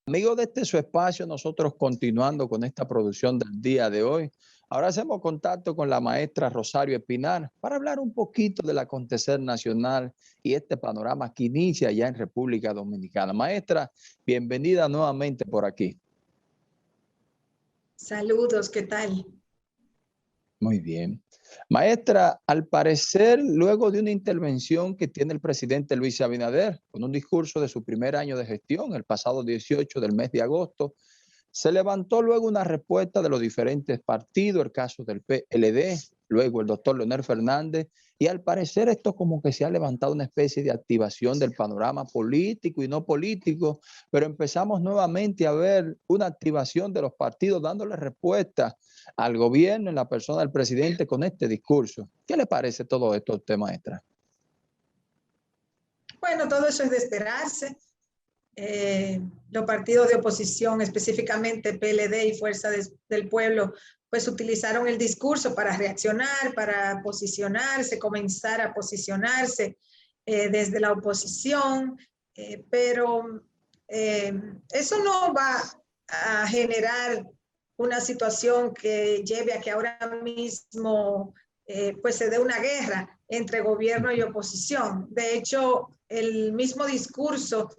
Amigos de este su espacio, nosotros continuando con esta producción del día de hoy. Ahora hacemos contacto con la maestra Rosario Espinar para hablar un poquito del acontecer nacional y este panorama que inicia ya en República Dominicana. Maestra, bienvenida nuevamente por aquí. Saludos, ¿qué tal? Muy bien. Maestra, al parecer, luego de una intervención que tiene el presidente Luis Abinader, con un discurso de su primer año de gestión, el pasado 18 del mes de agosto, se levantó luego una respuesta de los diferentes partidos, el caso del PLD, luego el doctor Leonel Fernández, y al parecer esto como que se ha levantado una especie de activación del panorama político y no político, pero empezamos nuevamente a ver una activación de los partidos dándole respuesta al gobierno en la persona del presidente con este discurso. ¿Qué le parece todo esto a usted, maestra? Bueno, todo eso es de esperarse. Los partidos de oposición, específicamente PLD y Fuerza del Pueblo, pues utilizaron el discurso para reaccionar, para posicionarse, comenzar a posicionarse desde la oposición, pero eso no va a generar una situación que lleve a que ahora mismo pues se dé una guerra entre gobierno y oposición. De hecho, el mismo discurso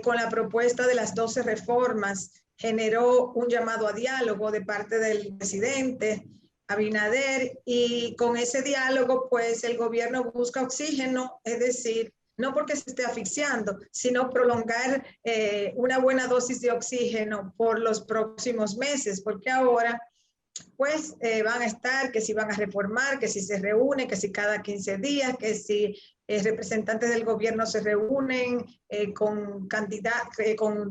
con la propuesta de las 12 reformas generó un llamado a diálogo de parte del presidente Abinader, y con ese diálogo pues el gobierno busca oxígeno, es decir, no porque se esté asfixiando, sino prolongar una buena dosis de oxígeno por los próximos meses, porque ahora pues van a estar, que si van a reformar, que si se reúnen, que si cada 15 días, que si representantes del gobierno se reúnen con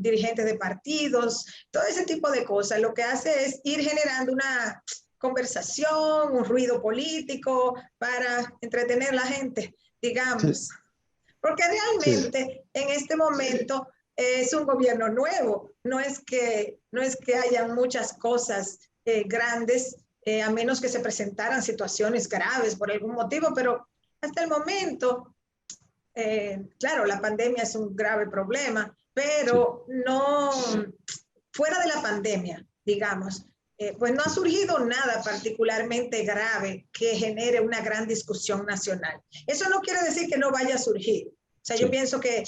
dirigentes de partidos, todo ese tipo de cosas. Lo que hace es ir generando una conversación, un ruido político para entretener a la gente, digamos. Sí. Porque realmente en este momento es un gobierno nuevo, no es que hayan muchas cosas grandes, a menos que se presentaran situaciones graves por algún motivo, pero hasta el momento, claro, la pandemia es un grave problema, pero no, fuera de la pandemia, digamos, pues no ha surgido nada particularmente grave que genere una gran discusión nacional. Eso no quiere decir que no vaya a surgir. O sea, yo pienso que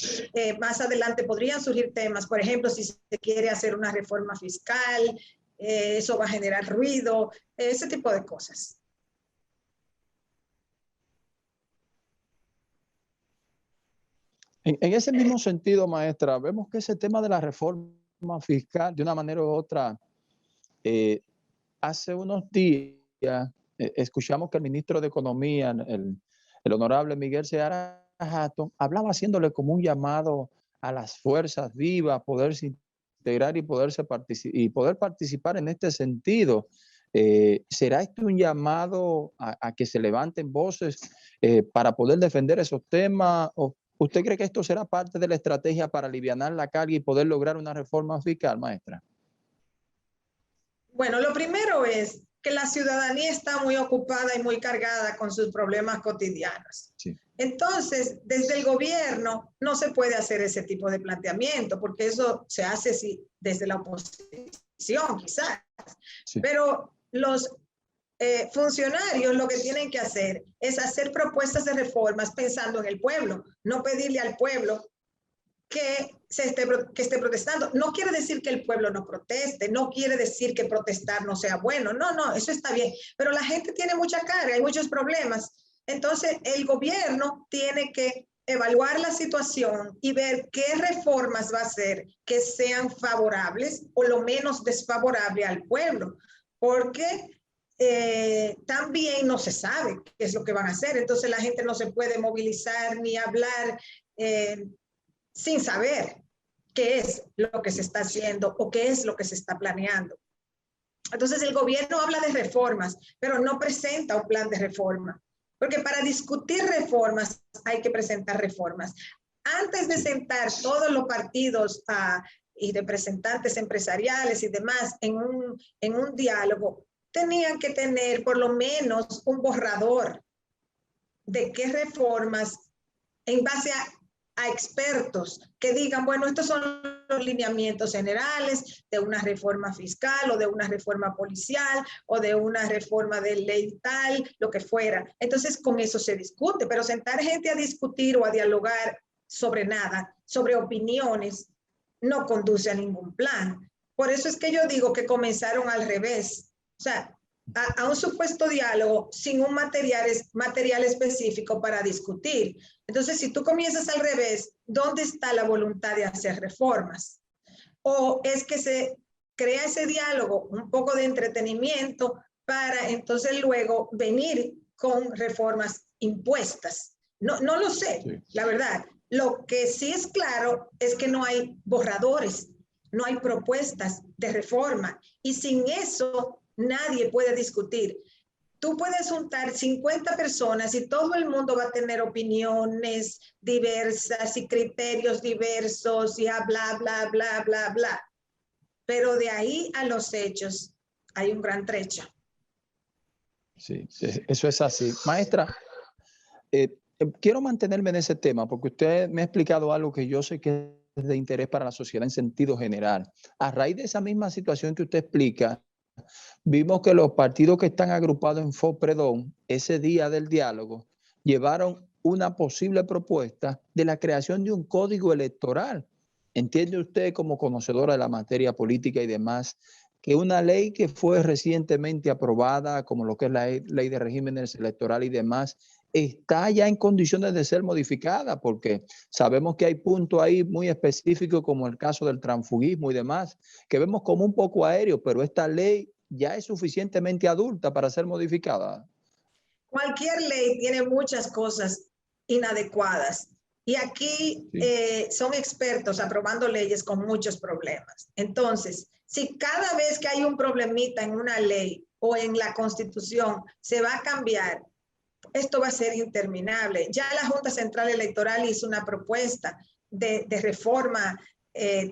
más adelante podrían surgir temas, por ejemplo, si se quiere hacer una reforma fiscal, eso va a generar ruido, ese tipo de cosas. En ese mismo sentido, maestra, vemos que ese tema de la reforma fiscal, de una manera u otra, hace unos días escuchamos que el ministro de Economía, el honorable Miguel Seara Hatton, hablaba haciéndole como un llamado a las fuerzas vivas a poderse integrar y poder participar en este sentido. ¿Será esto un llamado a que se levanten voces para poder defender esos temas? ¿O usted cree que esto será parte de la estrategia para alivianar la carga y poder lograr una reforma fiscal, maestra? Bueno, lo primero es que la ciudadanía está muy ocupada y muy cargada con sus problemas cotidianos. Sí. Entonces, desde el gobierno no se puede hacer ese tipo de planteamiento, porque eso se hace desde la oposición, quizás. Sí. Pero los funcionarios lo que tienen que hacer es hacer propuestas de reformas pensando en el pueblo, no pedirle al pueblo que esté protestando. No quiere decir que el pueblo no proteste, no quiere decir que protestar no sea bueno, no, eso está bien, pero la gente tiene mucha carga, hay muchos problemas. Entonces el gobierno tiene que evaluar la situación y ver qué reformas va a hacer que sean favorables o lo menos desfavorables al pueblo, porque también no se sabe qué es lo que van a hacer, entonces la gente no se puede movilizar ni hablar sin saber qué es lo que se está haciendo o qué es lo que se está planeando. Entonces el gobierno habla de reformas, pero no presenta un plan de reforma, porque para discutir reformas hay que presentar reformas. Antes de sentar todos los partidos y representantes empresariales y demás en un diálogo, tenían que tener por lo menos un borrador de qué reformas en base a expertos que digan, bueno, estos son los lineamientos generales de una reforma fiscal o de una reforma policial o de una reforma de ley tal, lo que fuera. Entonces, con eso se discute, pero sentar gente a discutir o a dialogar sobre nada, sobre opiniones, no conduce a ningún plan. Por eso es que yo digo que comenzaron al revés. O sea, a un supuesto diálogo sin un material específico para discutir. Entonces, si tú comienzas al revés, ¿dónde está la voluntad de hacer reformas? O es que se crea ese diálogo, un poco de entretenimiento, para entonces luego venir con reformas impuestas. No lo sé, sí. La verdad. Lo que sí es claro es que no hay borradores, no hay propuestas de reforma. Y sin eso, nadie puede discutir. Tú puedes juntar 50 personas y todo el mundo va a tener opiniones diversas y criterios diversos y bla, bla, bla, bla, bla. Pero de ahí a los hechos hay un gran trecho. Sí, eso es así. Maestra, quiero mantenerme en ese tema porque usted me ha explicado algo que yo sé que es de interés para la sociedad en sentido general. A raíz de esa misma situación que usted explica, vimos que los partidos que están agrupados en FOPREDOM, ese día del diálogo, llevaron una posible propuesta de la creación de un código electoral. ¿Entiende usted, como conocedora de la materia política y demás, que una ley que fue recientemente aprobada, como lo que es la ley de regímenes electoral y demás, está ya en condiciones de ser modificada? Porque sabemos que hay puntos ahí muy específicos, como el caso del transfugismo y demás, que vemos como un poco aéreo, pero esta ley ya es suficientemente adulta para ser modificada. Cualquier ley tiene muchas cosas inadecuadas. Y aquí son expertos aprobando leyes con muchos problemas. Entonces, si cada vez que hay un problemita en una ley o en la Constitución se va a cambiar, esto va a ser interminable. Ya la Junta Central Electoral hizo una propuesta de reforma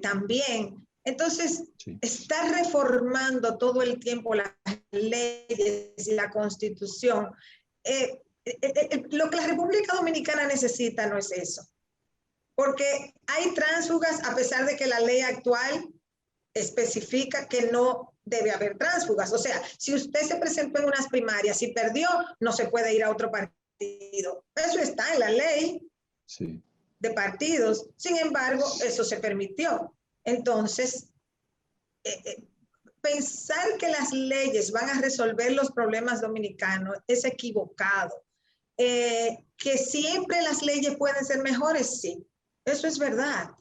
también. Entonces, estar reformando todo el tiempo las leyes y la Constitución, lo que la República Dominicana necesita no es eso. Porque hay tránsfugas, a pesar de que la ley actual especifica que no debe haber tránsfugas. O sea, si usted se presentó en unas primarias y perdió, no se puede ir a otro partido. Eso está en la ley de partidos. Sin embargo, eso se permitió. Entonces, pensar que las leyes van a resolver los problemas dominicanos es equivocado. Que siempre las leyes pueden ser mejores, sí. Eso es verdad.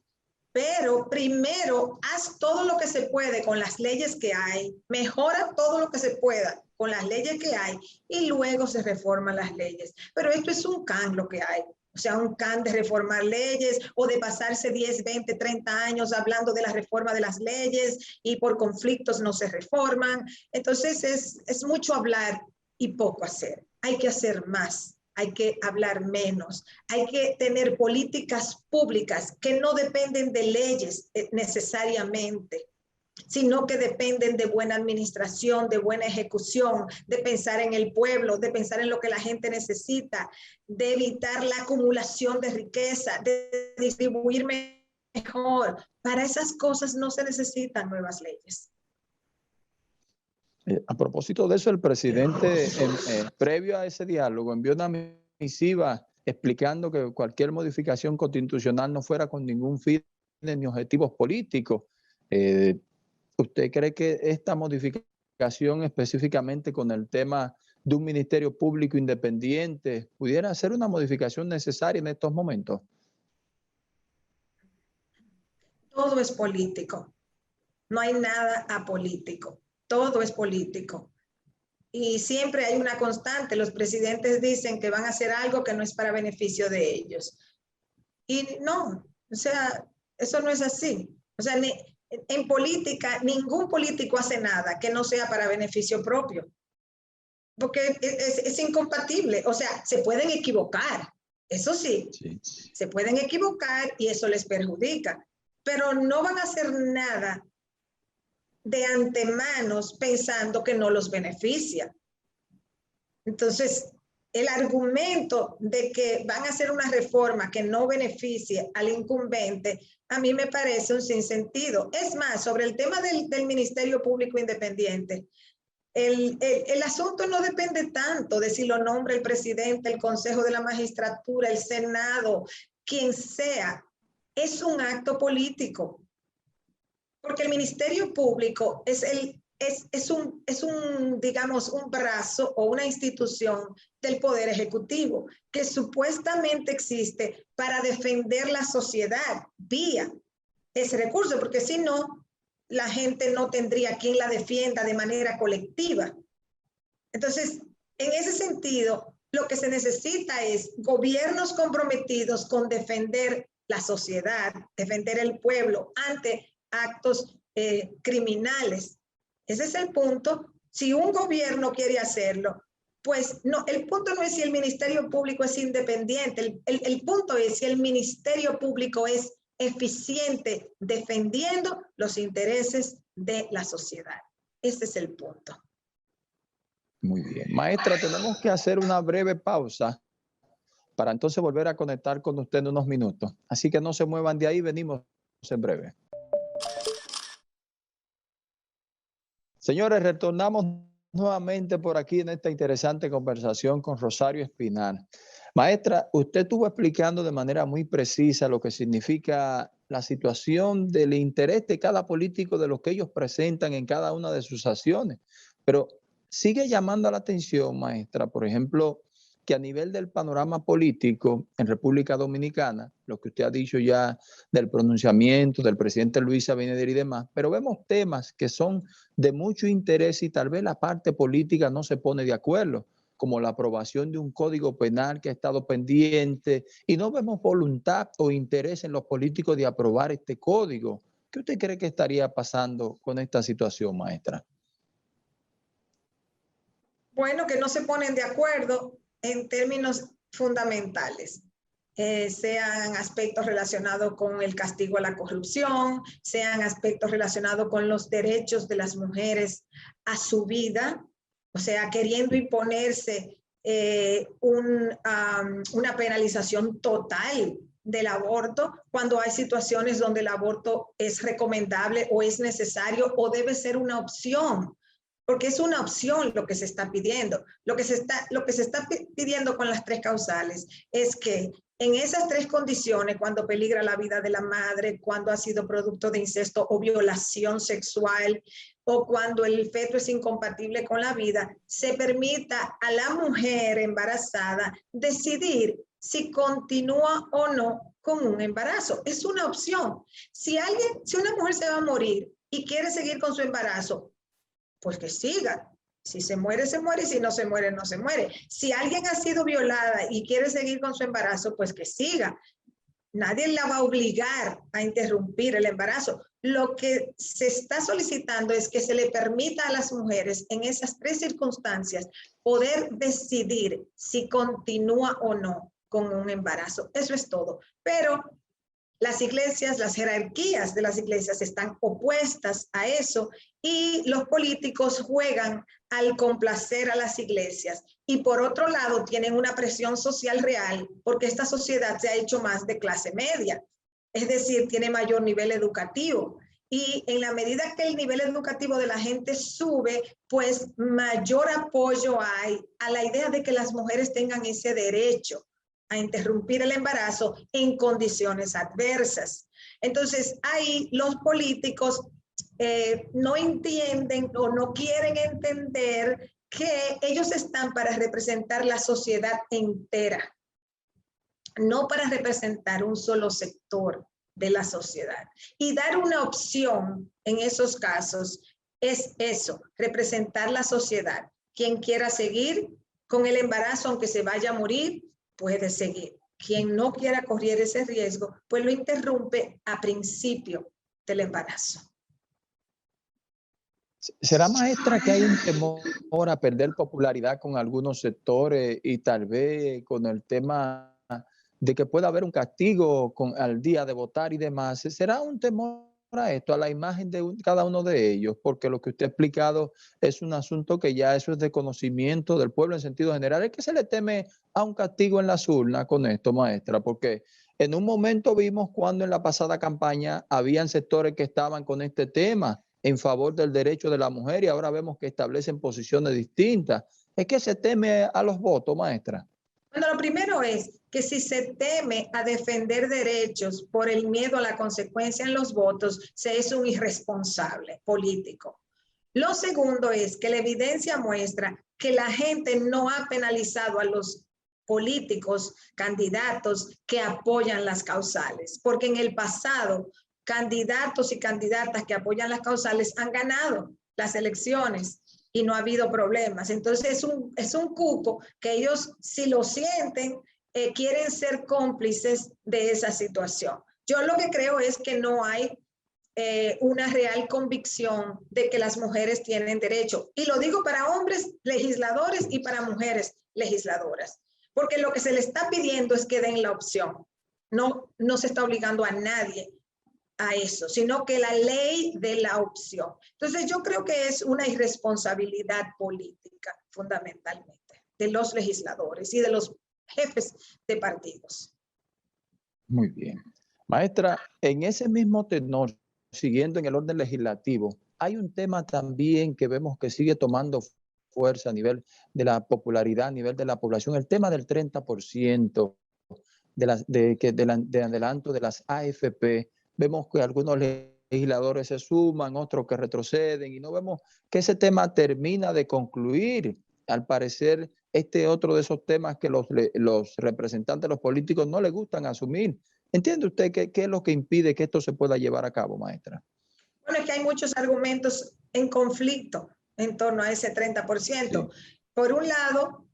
Pero primero, haz todo lo que se puede con las leyes que hay, mejora todo lo que se pueda con las leyes que hay y luego se reforman las leyes. Pero esto es un can lo que hay. O sea, un can de reformar leyes o de pasarse 10, 20, 30 años hablando de la reforma de las leyes y por conflictos no se reforman. Entonces es mucho hablar y poco hacer. Hay que hacer más. Hay que hablar menos, hay que tener políticas públicas que no dependen de leyes necesariamente, sino que dependen de buena administración, de buena ejecución, de pensar en el pueblo, de pensar en lo que la gente necesita, de evitar la acumulación de riqueza, de distribuir mejor. Para esas cosas no se necesitan nuevas leyes. A propósito de eso, el presidente, previo a ese diálogo, envió una misiva explicando que cualquier modificación constitucional no fuera con ningún fin ni objetivos políticos. ¿Usted cree que esta modificación específicamente con el tema de un ministerio público independiente pudiera ser una modificación necesaria en estos momentos? Todo es político. No hay nada apolítico. Todo es político. Y siempre hay una constante. Los presidentes dicen que van a hacer algo que no es para beneficio de ellos. Y no, o sea, eso no es así. O sea, en política, ningún político hace nada que no sea para beneficio propio. Porque es incompatible. O sea, se pueden equivocar. Eso sí, se pueden equivocar y eso les perjudica. Pero no van a hacer nada de antemano pensando que no los beneficia. Entonces, el argumento de que van a hacer una reforma que no beneficie al incumbente, a mí me parece un sinsentido. Es más, sobre el tema del Ministerio Público Independiente, el asunto no depende tanto de si lo nombra el presidente, el Consejo de la Magistratura, el Senado, quien sea. Es un acto político, porque el Ministerio Público es un, digamos, un brazo o una institución del Poder Ejecutivo que supuestamente existe para defender la sociedad vía ese recurso, porque si no, la gente no tendría quien la defienda de manera colectiva. Entonces, en ese sentido, lo que se necesita es gobiernos comprometidos con defender la sociedad, defender el pueblo ante actos criminales. Ese es el punto. Si un gobierno quiere hacerlo, pues no, el punto no es si el Ministerio Público es independiente, el punto es si el Ministerio Público es eficiente defendiendo los intereses de la sociedad. Ese es el punto. Muy bien. Maestra, tenemos que hacer una breve pausa para entonces volver a conectar con usted en unos minutos. Así que no se muevan de ahí, venimos en breve. Señores, retornamos nuevamente por aquí en esta interesante conversación con Rosario Espinal. Maestra, usted estuvo explicando de manera muy precisa lo que significa la situación del interés de cada político, de lo que ellos presentan en cada una de sus acciones. Pero sigue llamando la atención, maestra, por ejemplo, que a nivel del panorama político en República Dominicana, lo que usted ha dicho ya del pronunciamiento del presidente Luis Abinader y demás, pero vemos temas que son de mucho interés y tal vez la parte política no se pone de acuerdo, como la aprobación de un código penal que ha estado pendiente, y no vemos voluntad o interés en los políticos de aprobar este código. ¿Qué usted cree que estaría pasando con esta situación, maestra? Bueno, que no se ponen de acuerdo en términos fundamentales, sean aspectos relacionados con el castigo a la corrupción, sean aspectos relacionados con los derechos de las mujeres a su vida, o sea, queriendo imponerse una penalización total del aborto cuando hay situaciones donde el aborto es recomendable o es necesario o debe ser una opción. Porque es una opción lo que se está pidiendo. Lo que se está pidiendo con las tres causales es que en esas tres condiciones, cuando peligra la vida de la madre, cuando ha sido producto de incesto o violación sexual, o cuando el feto es incompatible con la vida, se permita a la mujer embarazada decidir si continúa o no con un embarazo. Es una opción. Si una mujer se va a morir y quiere seguir con su embarazo, pues que siga. Si se muere, se muere, y si no se muere, no se muere. Si alguien ha sido violada y quiere seguir con su embarazo, pues que siga. Nadie la va a obligar a interrumpir el embarazo. Lo que se está solicitando es que se le permita a las mujeres en esas tres circunstancias poder decidir si continúa o no con un embarazo. Eso es todo. Pero las iglesias, las jerarquías de las iglesias están opuestas a eso y los políticos juegan al complacer a las iglesias. Y por otro lado, tienen una presión social real porque esta sociedad se ha hecho más de clase media, es decir, tiene mayor nivel educativo. Y en la medida que el nivel educativo de la gente sube, pues mayor apoyo hay a la idea de que las mujeres tengan ese derecho a interrumpir el embarazo en condiciones adversas. Entonces, ahí los políticos no entienden o no quieren entender que ellos están para representar la sociedad entera, no para representar un solo sector de la sociedad. Y dar una opción en esos casos es eso, representar la sociedad. Quien quiera seguir con el embarazo, aunque se vaya a morir, puede seguir. Quien no quiera correr ese riesgo, pues lo interrumpe a principio del embarazo. ¿Será, maestra, que hay un temor a perder popularidad con algunos sectores y tal vez con el tema de que pueda haber un castigo al día de votar y demás? ¿Será un temor a esto, a la imagen de cada uno de ellos, porque lo que usted ha explicado es un asunto que ya eso es de conocimiento del pueblo en sentido general. Es que se le teme a un castigo en las urnas con esto, maestra, porque en un momento vimos cuando en la pasada campaña habían sectores que estaban con este tema en favor del derecho de la mujer y ahora vemos que establecen posiciones distintas. Es que se teme a los votos, maestra. Bueno, lo primero es que si se teme a defender derechos por el miedo a la consecuencia en los votos, se es un irresponsable político. Lo segundo es que la evidencia muestra que la gente no ha penalizado a los políticos, candidatos que apoyan las causales, porque en el pasado candidatos y candidatas que apoyan las causales han ganado las elecciones y no ha habido problemas. Entonces es un cupo que ellos, si lo sienten, quieren ser cómplices de esa situación. Yo lo que creo es que no hay una real convicción de que las mujeres tienen derecho. Y lo digo para hombres legisladores y para mujeres legisladoras. Porque lo que se le está pidiendo es que den la opción. No se está obligando a nadie a eso, sino que la ley de la opción. Entonces yo creo que es una irresponsabilidad política fundamentalmente de los legisladores y de los jefes de partidos. Muy bien. Maestra, en ese mismo tenor, siguiendo en el orden legislativo, hay un tema también que vemos que sigue tomando fuerza a nivel de la popularidad, a nivel de la población, el tema del 30% de adelanto de las AFP. Vemos que algunos legisladores se suman, otros que retroceden y no vemos que ese tema termina de concluir. Al parecer, este otro de esos temas que los representantes, los políticos no les gustan asumir. ¿Entiende usted qué es lo que impide que esto se pueda llevar a cabo, maestra? Bueno, es que hay muchos argumentos en conflicto en torno a ese 30%. Sí. Por un lado,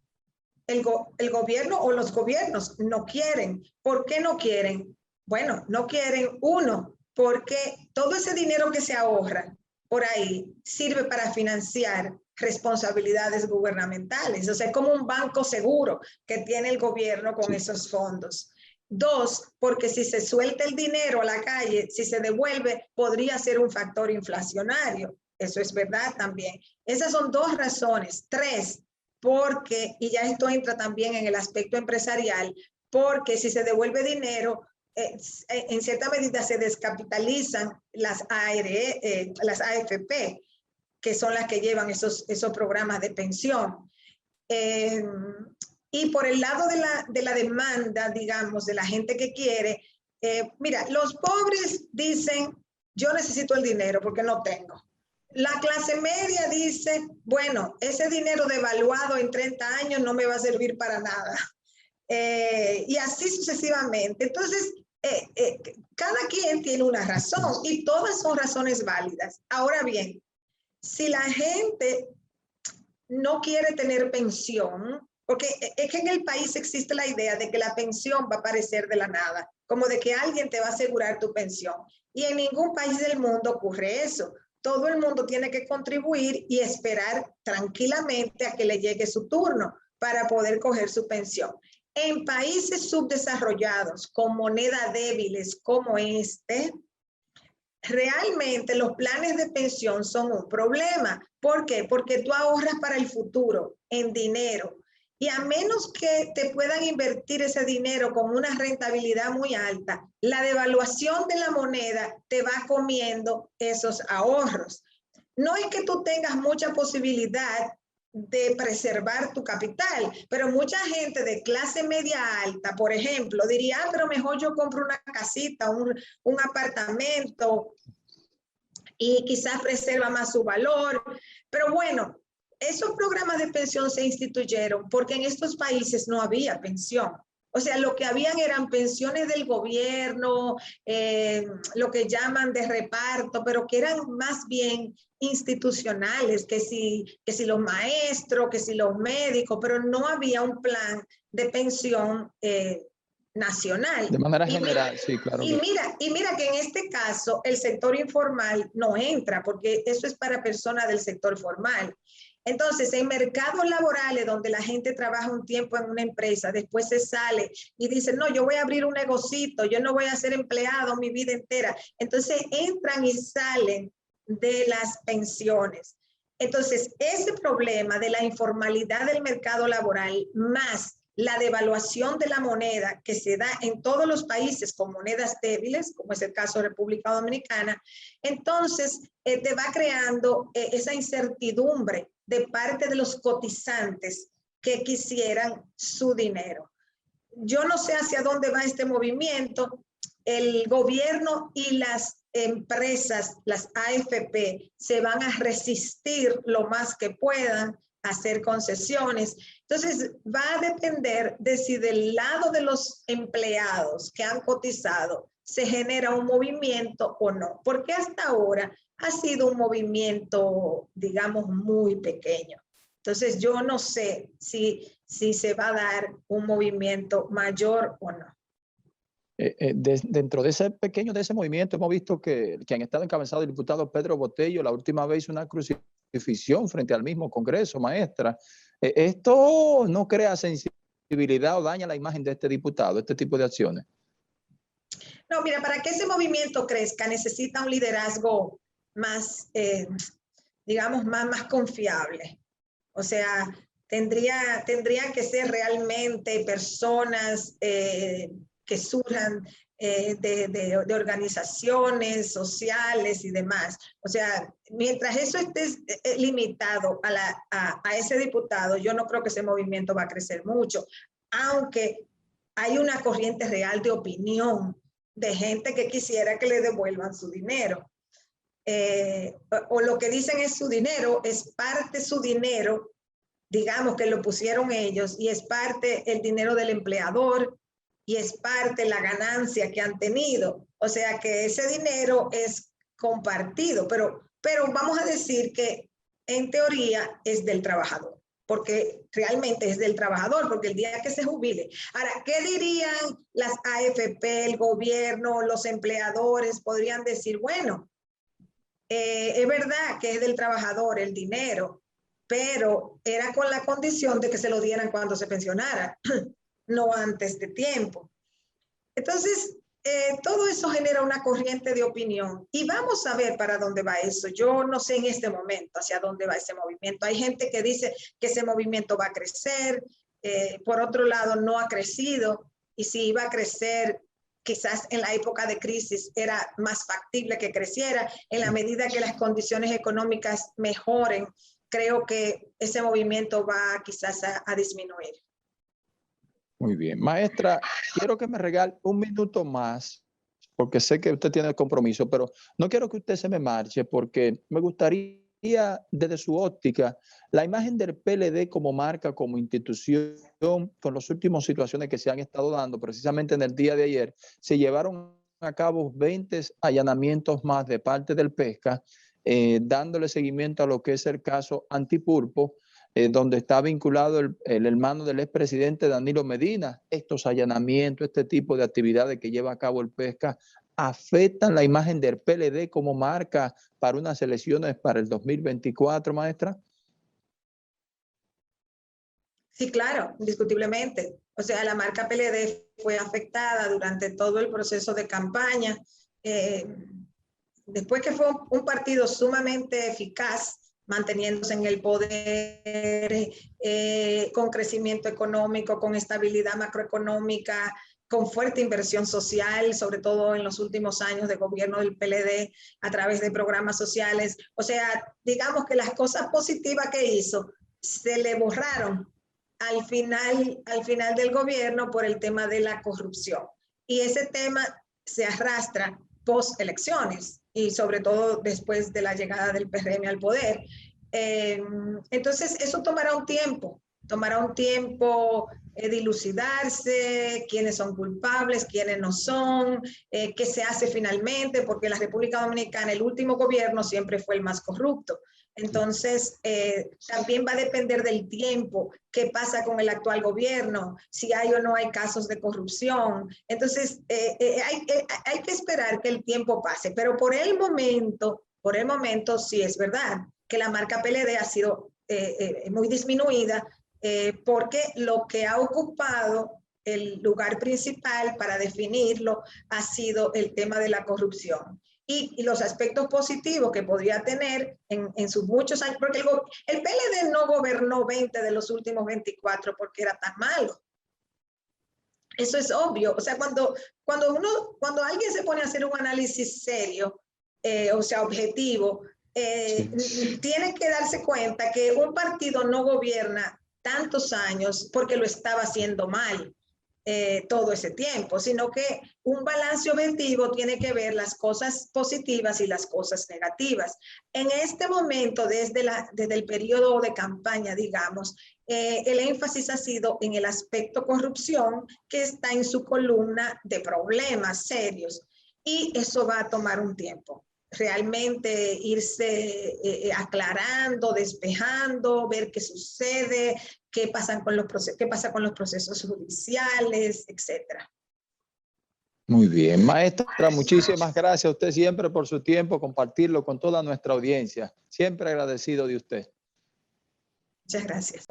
el gobierno o los gobiernos no quieren. ¿Por qué no quieren? Bueno, no quieren, uno, porque todo ese dinero que se ahorra por ahí sirve para financiar responsabilidades gubernamentales. O sea, como un banco seguro que tiene el gobierno con esos fondos. Dos, porque si se suelta el dinero a la calle, si se devuelve, podría ser un factor inflacionario. Eso es verdad también. Esas son dos razones. Tres, porque, y ya esto entra también en el aspecto empresarial, porque si se devuelve dinero, en cierta medida se descapitalizan las AFP, que son las que llevan esos programas de pensión. Y por el lado de la demanda, digamos, de la gente que quiere, mira, los pobres dicen, yo necesito el dinero porque no tengo. La clase media dice, bueno, ese dinero devaluado en 30 años no me va a servir para nada. Y así sucesivamente. Entonces, cada quien tiene una razón y todas son razones válidas. Ahora bien, si la gente no quiere tener pensión, porque es que en el país existe la idea de que la pensión va a aparecer de la nada, como de que alguien te va a asegurar tu pensión. Y en ningún país del mundo ocurre eso. Todo el mundo tiene que contribuir y esperar tranquilamente a que le llegue su turno para poder coger su pensión. En países subdesarrollados con moneda débiles como este, realmente los planes de pensión son un problema. ¿Por qué? Porque tú ahorras para el futuro en dinero y a menos que te puedan invertir ese dinero con una rentabilidad muy alta, la devaluación de la moneda te va comiendo esos ahorros. No es que tú tengas mucha posibilidad de preservar tu capital, pero mucha gente de clase media alta, por ejemplo, diría, pero mejor yo compro una casita, un apartamento y quizás preserva más su valor. Pero bueno, esos programas de pensión se instituyeron porque en estos países no había pensión. O sea, lo que habían eran pensiones del gobierno, lo que llaman de reparto, pero que eran más bien institucionales, que si los maestros, que si los médicos, pero no había un plan de pensión nacional. De manera general, sí, claro. Y mira que en este caso el sector informal no entra, porque eso es para personas del sector formal. Entonces, en mercados laborales donde la gente trabaja un tiempo en una empresa, después se sale y dice, no, yo voy a abrir un negocito, yo no voy a ser empleado mi vida entera. Entonces, entran y salen de las pensiones. Entonces, ese problema de la informalidad del mercado laboral más la devaluación de la moneda que se da en todos los países con monedas débiles, como es el caso de República Dominicana, entonces te va creando esa incertidumbre de parte de los cotizantes que quisieran su dinero. Yo no sé hacia dónde va este movimiento. El gobierno y las empresas, las AFP, se van a resistir lo más que puedan a hacer concesiones. Entonces, va a depender de si del lado de los empleados que han cotizado se genera un movimiento o no, porque hasta ahora ha sido un movimiento, digamos, muy pequeño. Entonces, yo no sé si se va a dar un movimiento mayor o no. Dentro de ese movimiento hemos visto que han estado encabezados el diputado Pedro Botello, la última vez hizo una crucifixión frente al mismo Congreso, maestra. ¿Esto no crea sensibilidad o daña la imagen de este diputado, este tipo de acciones? No, mira, para que ese movimiento crezca necesita un liderazgo más, digamos, más confiable. O sea, tendría que ser realmente personas que surjan de organizaciones sociales y demás. O sea, mientras eso esté limitado a ese diputado, yo no creo que ese movimiento va a crecer mucho, aunque hay una corriente real de opinión de gente que quisiera que le devuelvan su dinero. O lo que dicen es su dinero, es parte su dinero, digamos que lo pusieron ellos, y es parte el dinero del empleador, y es parte la ganancia que han tenido. O sea que ese dinero es compartido, pero vamos a decir que en teoría es del trabajador, porque realmente es del trabajador, porque el día que se jubile. Ahora, ¿qué dirían las AFP, el gobierno, los empleadores? Podrían decir, bueno, es verdad que es del trabajador el dinero, pero era con la condición de que se lo dieran cuando se pensionara, no antes de tiempo. Entonces, todo eso genera una corriente de opinión y vamos a ver para dónde va eso. Yo no sé en este momento hacia dónde va ese movimiento. Hay gente que dice que ese movimiento va a crecer, por otro lado no ha crecido, y si iba a crecer, quizás en la época de crisis era más factible que creciera. En la medida que las condiciones económicas mejoren, creo que ese movimiento va quizás a disminuir. Muy bien. Maestra, quiero que me regale un minuto más, porque sé que usted tiene el compromiso, pero no quiero que usted se me marche, porque me gustaría, desde su óptica, la imagen del PLD como marca, como institución, con las últimas situaciones que se han estado dando. Precisamente en el día de ayer se llevaron a cabo 20 allanamientos más de parte del Pesca, dándole seguimiento a lo que es el caso Antipulpo, donde está vinculado el hermano del expresidente Danilo Medina. Estos allanamientos, este tipo de actividades que lleva a cabo el Pesca, afectan la imagen del PLD como marca para unas elecciones para el 2024, maestra. Sí, claro, indiscutiblemente. O sea, la marca PLD fue afectada durante todo el proceso de campaña. Después que fue un partido sumamente eficaz, manteniéndose en el poder, con crecimiento económico, con estabilidad macroeconómica, con fuerte inversión social, sobre todo en los últimos años de gobierno del PLD a través de programas sociales. O sea, digamos que las cosas positivas que hizo se le borraron al final del gobierno por el tema de la corrupción. Y ese tema se arrastra post elecciones y sobre todo después de la llegada del PRM al poder. Entonces eso tomará un tiempo dilucidarse, quiénes son culpables, quiénes no son, qué se hace finalmente, porque en la República Dominicana el último gobierno siempre fue el más corrupto. Entonces, también va a depender del tiempo, qué pasa con el actual gobierno, si hay o no hay casos de corrupción. Entonces, hay que esperar que el tiempo pase, pero por el momento sí es verdad que la marca PLD ha sido muy disminuida, porque lo que ha ocupado el lugar principal para definirlo ha sido el tema de la corrupción. Y los aspectos positivos que podría tener en sus muchos años, porque el PLD no gobernó 20 de los últimos 24 porque era tan malo. Eso es obvio. O sea, cuando alguien se pone a hacer un análisis serio, o sea, objetivo, sí, tiene que darse cuenta que un partido no gobierna tantos años porque lo estaba haciendo mal todo ese tiempo, sino que un balance objetivo tiene que ver las cosas positivas y las cosas negativas. En este momento, desde el periodo de campaña, digamos, el énfasis ha sido en el aspecto corrupción, que está en su columna de problemas serios, y eso va a tomar un tiempo. Realmente irse aclarando, despejando, ver qué sucede, qué pasa con los procesos judiciales, etcétera. Muy bien, maestra, muchísimas gracias a usted siempre por su tiempo, compartirlo con toda nuestra audiencia. Siempre agradecido de usted. Muchas gracias.